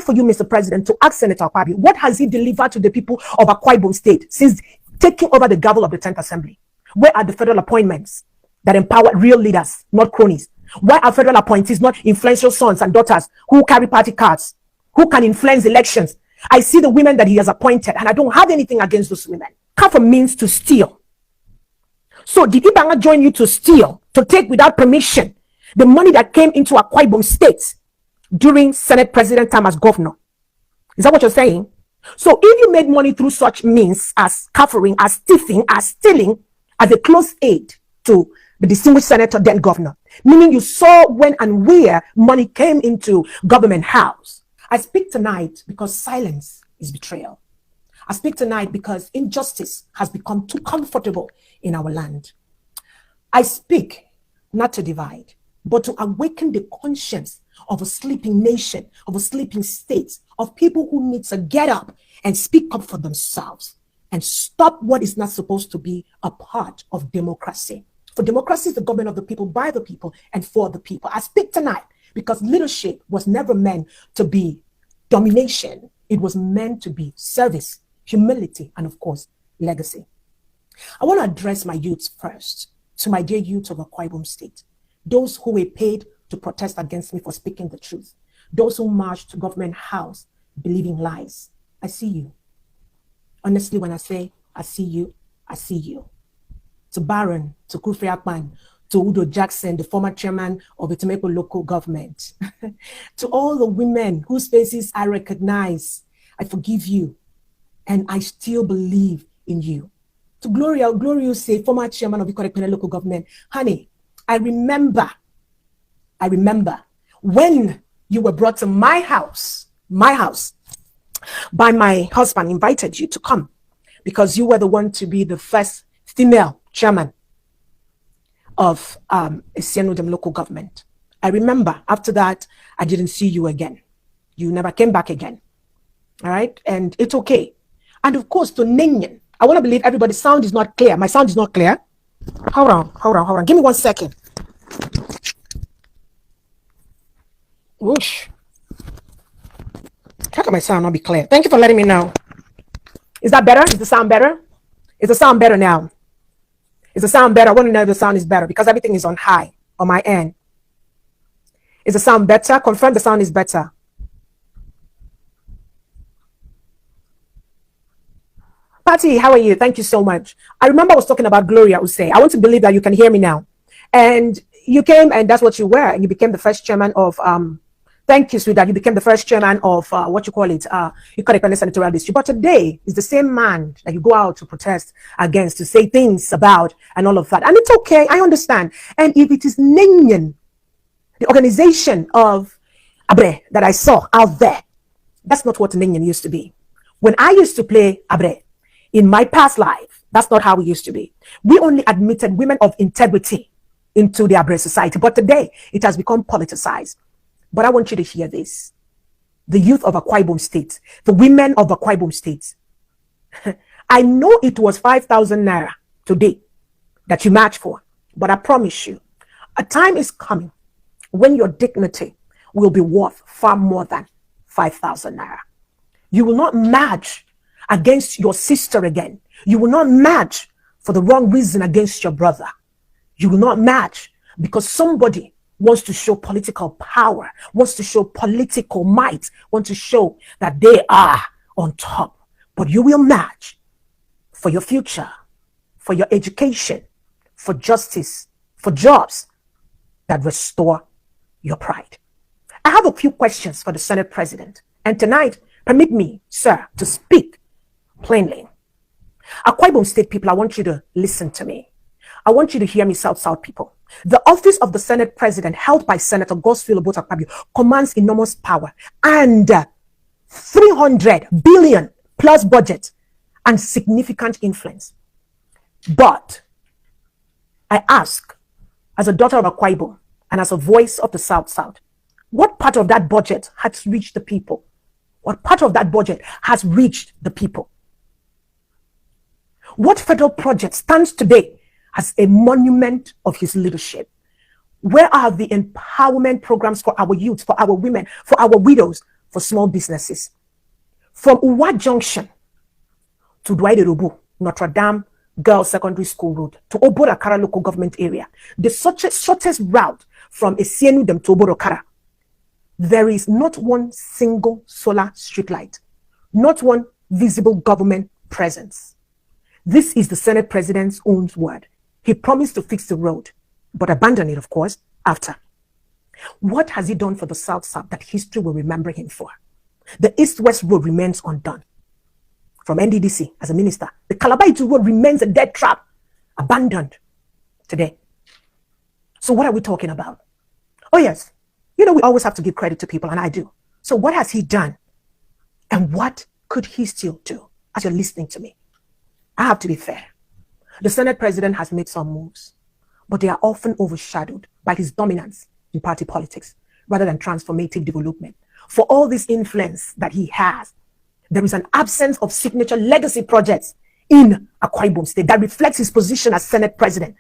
for you, Mr. President, to ask Senator Akpabio, what has he delivered to the people of Akwa Ibom State since taking over the gavel of the 10th Assembly? Where are the federal appointments that empower real leaders, not cronies? Why are federal appointees not influential sons and daughters who carry party cards, who can influence elections? I see the women that he has appointed, and I don't have anything against those women. Kafa means to steal. So did Ibanga join you to steal, to take without permission, the money that came into Akwa Ibom State during Senate President time as governor? Is that what you're saying? So if you made money through such means as caffering, as thieving, as stealing, as a close aid to the distinguished senator, then governor, meaning you saw when and where money came into government house. I speak tonight because silence is betrayal. I speak tonight because injustice has become too comfortable in our land. I speak not to divide, but to awaken the conscience of a sleeping nation, of a sleeping state, of people who need to get up and speak up for themselves and stop what is not supposed to be a part of democracy. For democracy is the government of the people, by the people, and for the people. I speak tonight because leadership was never meant to be domination. It was meant to be service, humility, and of course, legacy. I want to address my youths first, to my dear youth of Akwa Ibom State, those who were paid to protest against me for speaking the truth, those who marched to government house believing lies. I see you. Honestly, when I say I see you, I see you. To Baron, to Kufri Akpan, to Udo Jackson, the former chairman of the Temeko local government, to all the women whose faces I recognize, I forgive you, and I still believe in you. To Gloria, Gloria say, former chairman of the Temeko local government, honey, I remember when you were brought to my house, by my husband, invited you to come because you were the one to be the first female chairman of Esienudem local government. I remember after that, I didn't see you again. You never came back again. All right. And it's okay. And of course, to Nenyen, I want to believe everybody's sound is not clear. My sound is not clear. Hold on. Give me 1 second. Whoosh. How can my sound not be clear? Thank you for letting me know. Is that better? Is the sound better? Is the sound better now? Is the sound better? I want to know if the sound is better because everything is on high on my end. Is the sound better? Confirm the sound is better. Patty, how are you? Thank you so much. I remember I was talking about Gloria Usay. I want to believe that you can hear me now. And you came and that's what you were. And you became the first chairman of, thank you, sweetheart. You became the first chairman of, you call it senatorial district. But today is the same man that you go out to protest against, to say things about and all of that. And it's okay. I understand. And if it is Nenyen, the organization of Abre that I saw out there, that's not what Nenyen used to be. When I used to play Abre in my past life, that's not how we used to be. We only admitted women of integrity into the Abre society. But today it has become politicized. But I want you to hear this. The youth of Akwa Ibom State, the women of Akwa Ibom State. I know it was 5,000 naira today that you marched for, but I promise you, a time is coming when your dignity will be worth far more than 5,000 naira. You will not march against your sister again. You will not march for the wrong reason against your brother. You will not march because somebody wants to show political power, wants to show political might, wants to show that they are on top. But you will march for your future, for your education, for justice, for jobs that restore your pride. I have a few questions for the Senate President. And tonight, permit me, sir, to speak plainly. Akwa Ibom State people, I want you to listen to me. I want you to hear me, South people. The office of the Senate President, held by Senator Godswill Akpabio, commands enormous power and 300 billion plus budget and significant influence. But I ask, as a daughter of Akwa Ibom and as a voice of the South, what part of that budget has reached the people? What part of that budget has reached the people? What federal project stands today as a monument of his leadership? Where are the empowerment programs for our youth, for our women, for our widows, for small businesses. From Uwa Junction to Dwight Notre Dame Girls Secondary School Road to Oborakara local government area, the shortest route from Esienu Dem to Oborakara, there is not one single solar street light, not one visible government presence. This is the Senate President's own word. He promised to fix the road, but abandoned it, of course, after. What has he done for the South-South that history will remember him for? The East-West Road remains undone. From NDDC as a minister, the Calabar Road remains a dead trap, abandoned today. So what are we talking about? Oh yes, we always have to give credit to people, and I do. So what has he done? And what could he still do? As you're listening to me, I have to be fair. The Senate President has made some moves, but they are often overshadowed by his dominance in party politics rather than transformative development. For all this influence that he has, there is an absence of signature legacy projects in Akwa Ibom State that reflects his position as Senate President.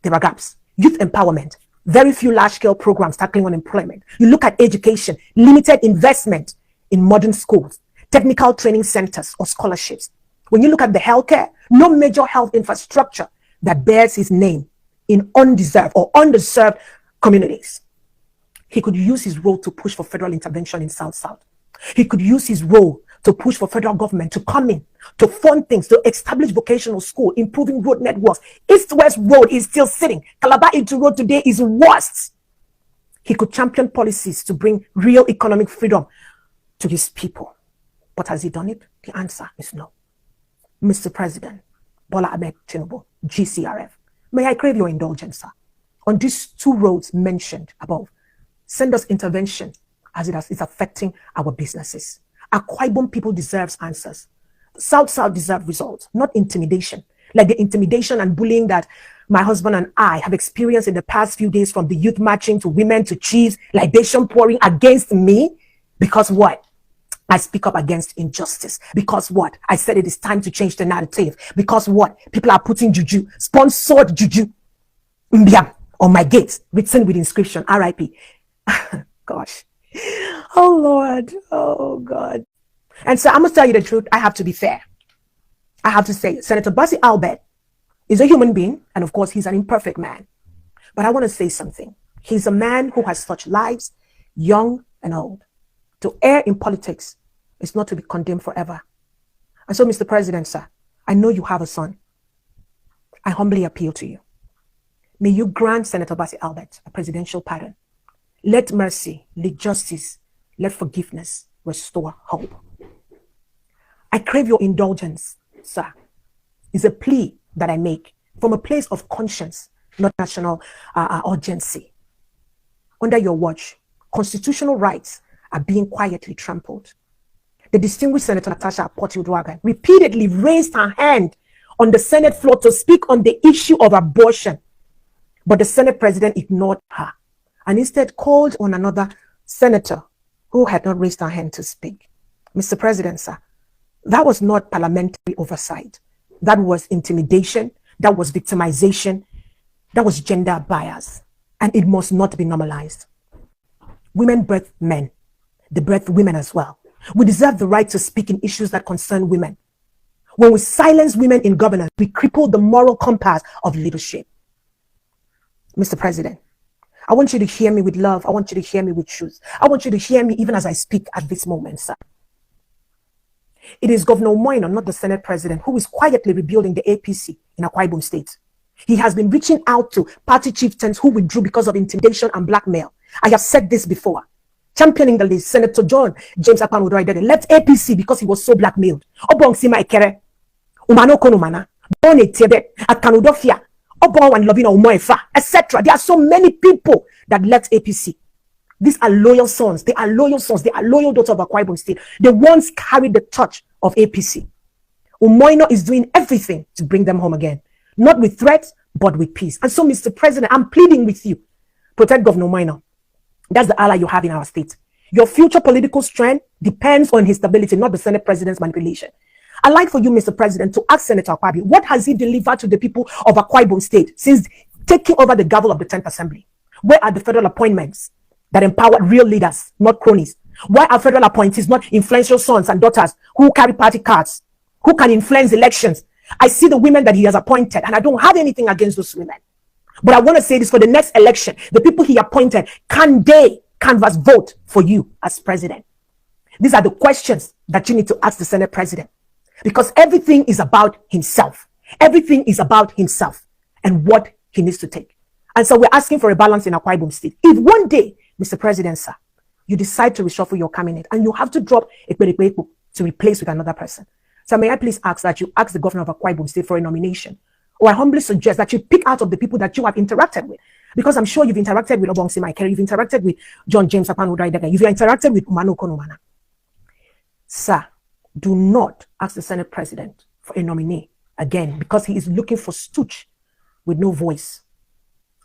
There are gaps. Youth empowerment, very few large-scale programs tackling unemployment. You look at education, limited investment in modern schools, technical training centers or scholarships. When you look at the healthcare, no major health infrastructure that bears his name in undeserved or underserved communities. He could use his role to push for federal intervention in South-South. He could use his role to push for federal government to come in, to fund things, to establish vocational school, improving road networks. East-West Road is still sitting. Calabar Into Road today is worst. He could champion policies to bring real economic freedom to his people. But has he done it? The answer is no. Mr. President, Bola Ahmed Tinubu, GCRF, may I crave your indulgence, sir, on these two roads mentioned above. Send us intervention as it is affecting our businesses. Akwa Ibom people deserves answers. South-South deserve results, not intimidation. Like the intimidation and bullying that my husband and I have experienced in the past few days, from the youth marching to women to chiefs, libation pouring against me. Because what? I speak up against injustice. Because what? I said it is time to change the narrative. Because what? People are putting juju, sponsored juju, Mbiam, on my gates, written with inscription, RIP. Gosh. Oh Lord. Oh God. And so I must tell you the truth. I have to be fair. I have to say, Senator Basi Albert is a human being, and of course he's an imperfect man. But I want to say something. He's a man who has touched lives, young and old. To err in politics is not to be condemned forever. And so, Mr. President, sir, I know you have a son. I humbly appeal to you. May you grant Senator Basi Albert a presidential pardon. Let mercy, let justice, let forgiveness restore hope. I crave your indulgence, sir. It's a plea that I make from a place of conscience, not national urgency. Under your watch, constitutional rights are being quietly trampled. The distinguished Senator Natasha Akpoti-Uduaghan repeatedly raised her hand on the Senate floor to speak on the issue of abortion, but the Senate President ignored her and instead called on another senator who had not raised her hand to speak. Mr. President, sir, that was not parliamentary oversight. That was intimidation. That was victimization. That was gender bias. And it must not be normalized. Women birth men. They birth women as well. We deserve the right to speak in issues that concern women. When we silence women in governance, we cripple the moral compass of leadership. Mr. President, I want you to hear me with love. I want you to hear me with truth. I want you to hear me even as I speak at this moment, sir. It is Governor Moino, not the Senate President, who is quietly rebuilding the APC in Akwa Ibom State. He has been reaching out to party chieftains who withdrew because of intimidation and blackmail. I have said this before. Championing the list, Senator John James Akpan-Udoidede left APC because he was so blackmailed. Obong Sima Ekere, Umano Konumana, Bone Tebe, Akanudofia, Obong and Lovina Umoefa, etc. There are so many people that left APC. These are loyal sons. They are loyal sons. They are loyal daughters of Akwa Ibom State. They once carried the torch of APC. Umoino is doing everything to bring them home again. Not with threats, but with peace. And so, Mr. President, I'm pleading with you. Protect Governor Umoino. That's the ally you have in our state. Your future political strength depends on his stability, not the Senate President's manipulation. I'd like for you, Mr. President, to ask Senator Akpabio, what has he delivered to the people of Akwa Ibom State since taking over the gavel of the 10th Assembly? Where are the federal appointments that empower real leaders, not cronies? Why are federal appointees not influential sons and daughters who carry party cards, who can influence elections? I see the women that he has appointed, and I don't have anything against those women. But I want to say this: for the next election, the people he appointed, can they canvass vote for you as president? These are the questions that you need to ask the Senate president, because everything is about himself. Everything is about himself and what he needs to take. And so we're asking for a balance in Akwa Ibom State. If one day, Mr. President, sir, you decide to reshuffle your cabinet and you have to drop Ekperikpe to replace with another person, so may I please ask that you ask the governor of Akwa Ibom State for a nomination? Or I humbly suggest that you pick out of the people that you have interacted with. Because I'm sure you've interacted with Obongsi Michael, you've interacted with John James Apanu Daidega, you've interacted with Umano Konomana. Sir, do not ask the Senate president for a nominee again, because he is looking for stooge with no voice,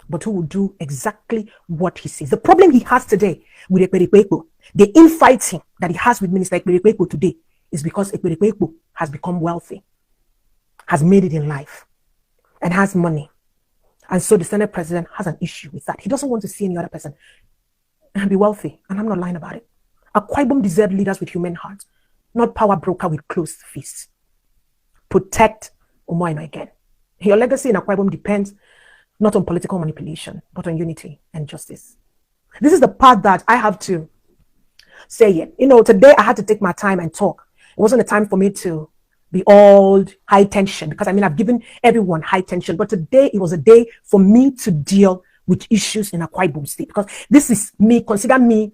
but who will do exactly what he says. The problem he has today with Ekperikpe, the infighting that he has with Minister Ekperikpe today, is because Ekperikpe has become wealthy, has made it in life, and has money. And so the Senate president has an issue with that. He doesn't want to see any other person and be wealthy. And I'm not lying about it. Akwa Ibom deserves leaders with human hearts, not power broker with closed fists. Protect Umoino again. Your legacy in Akwa Ibom depends not on political manipulation, but on unity and justice. This is the part that I have to say it. You know, today I had to take my time and talk. It wasn't a time for me to be all high tension, because I mean, I've given everyone high tension, but today it was a day for me to deal with issues in Akwa Ibom State, because this is me, consider me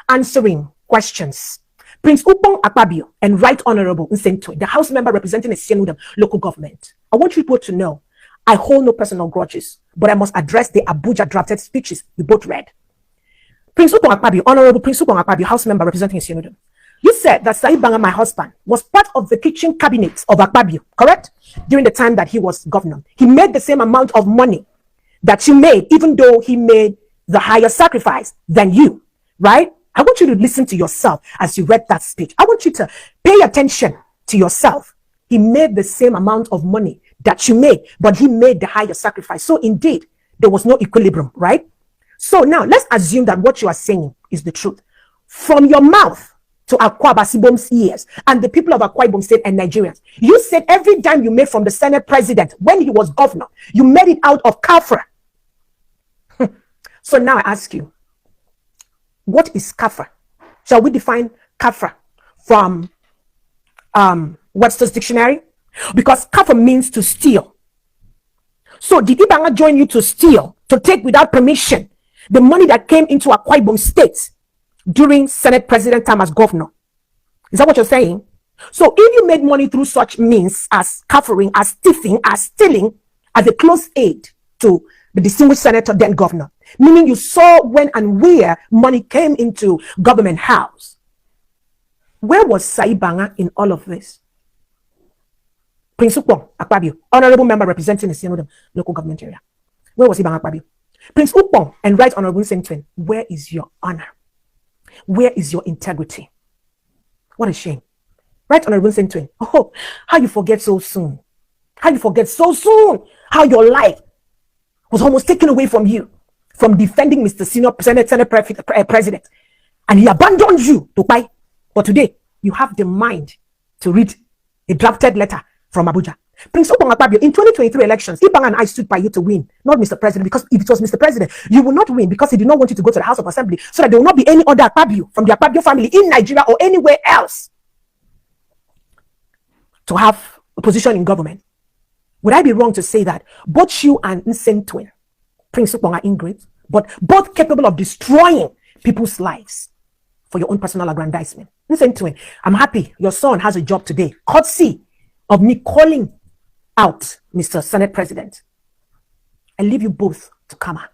answering questions. Prince Godswill Akpabio and Right Honorable Nsentwe, the House member representing a Sienudam local government. I want you both to know, I hold no personal grudges, but I must address the Abuja drafted speeches you both read. Prince Godswill Akpabio, Honorable Prince Godswill Akpabio, House member representing Sienudam. You said that Said Banga, my husband, was part of the kitchen cabinet of Akpabio, correct? During the time that he was governor. He made the same amount of money that you made, even though he made the higher sacrifice than you, right? I want you to listen to yourself as you read that speech. I want you to pay attention to yourself. He made the same amount of money that you made, but he made the higher sacrifice. So indeed, there was no equilibrium, right? So now let's assume that what you are saying is the truth. From your mouth to Akwa Ibom's ears and the people of Akwa Ibom State and Nigerians, you said every dime you made from the Senate president when he was governor, you made it out of kafra. So now I ask you, what is kafra? Shall we define kafra from Webster's dictionary? Because kafra means to steal. So did Ibanga join you to steal, to take without permission, the money that came into Akwa Ibom State during Senate president time as governor? Is that what you're saying? So if you made money through such means as kaffering, as thieving, as stealing, as a close aid to the distinguished senator, then governor, meaning you saw when and where money came into government house, where was Saibanga in all of this? Prince Godswill Akpabio, honorable member representing the Sienudam local government area, where was Ibanga Akpabio? Prince Godswill and Right Honorable Nsentwe, where is your honor? Where is your integrity? What a shame. Right Honorable Nsentwe, oh, how you forget so soon. How you forget so soon how your life was almost taken away from you, from defending Mr. Senior Senate President, and he abandoned you to buy. But today, you have the mind to read a drafted letter from Abuja. Prince Godswill Akpabio, in 2023 elections, Ibang and I stood by you to win, not Mr. President, because if it was Mr. President, you will not win because he did not want you to go to the House of Assembly, so that there will not be any other Akpabio from the Akpabio family in Nigeria or anywhere else to have a position in government. Would I be wrong to say that both you and Nsentwe, Prince Godswill, are ingrates, but both capable of destroying people's lives for your own personal aggrandizement? Nsentwe, I'm happy your son has a job today, courtesy of me calling out Mr. Senate President. I leave you both to Kama.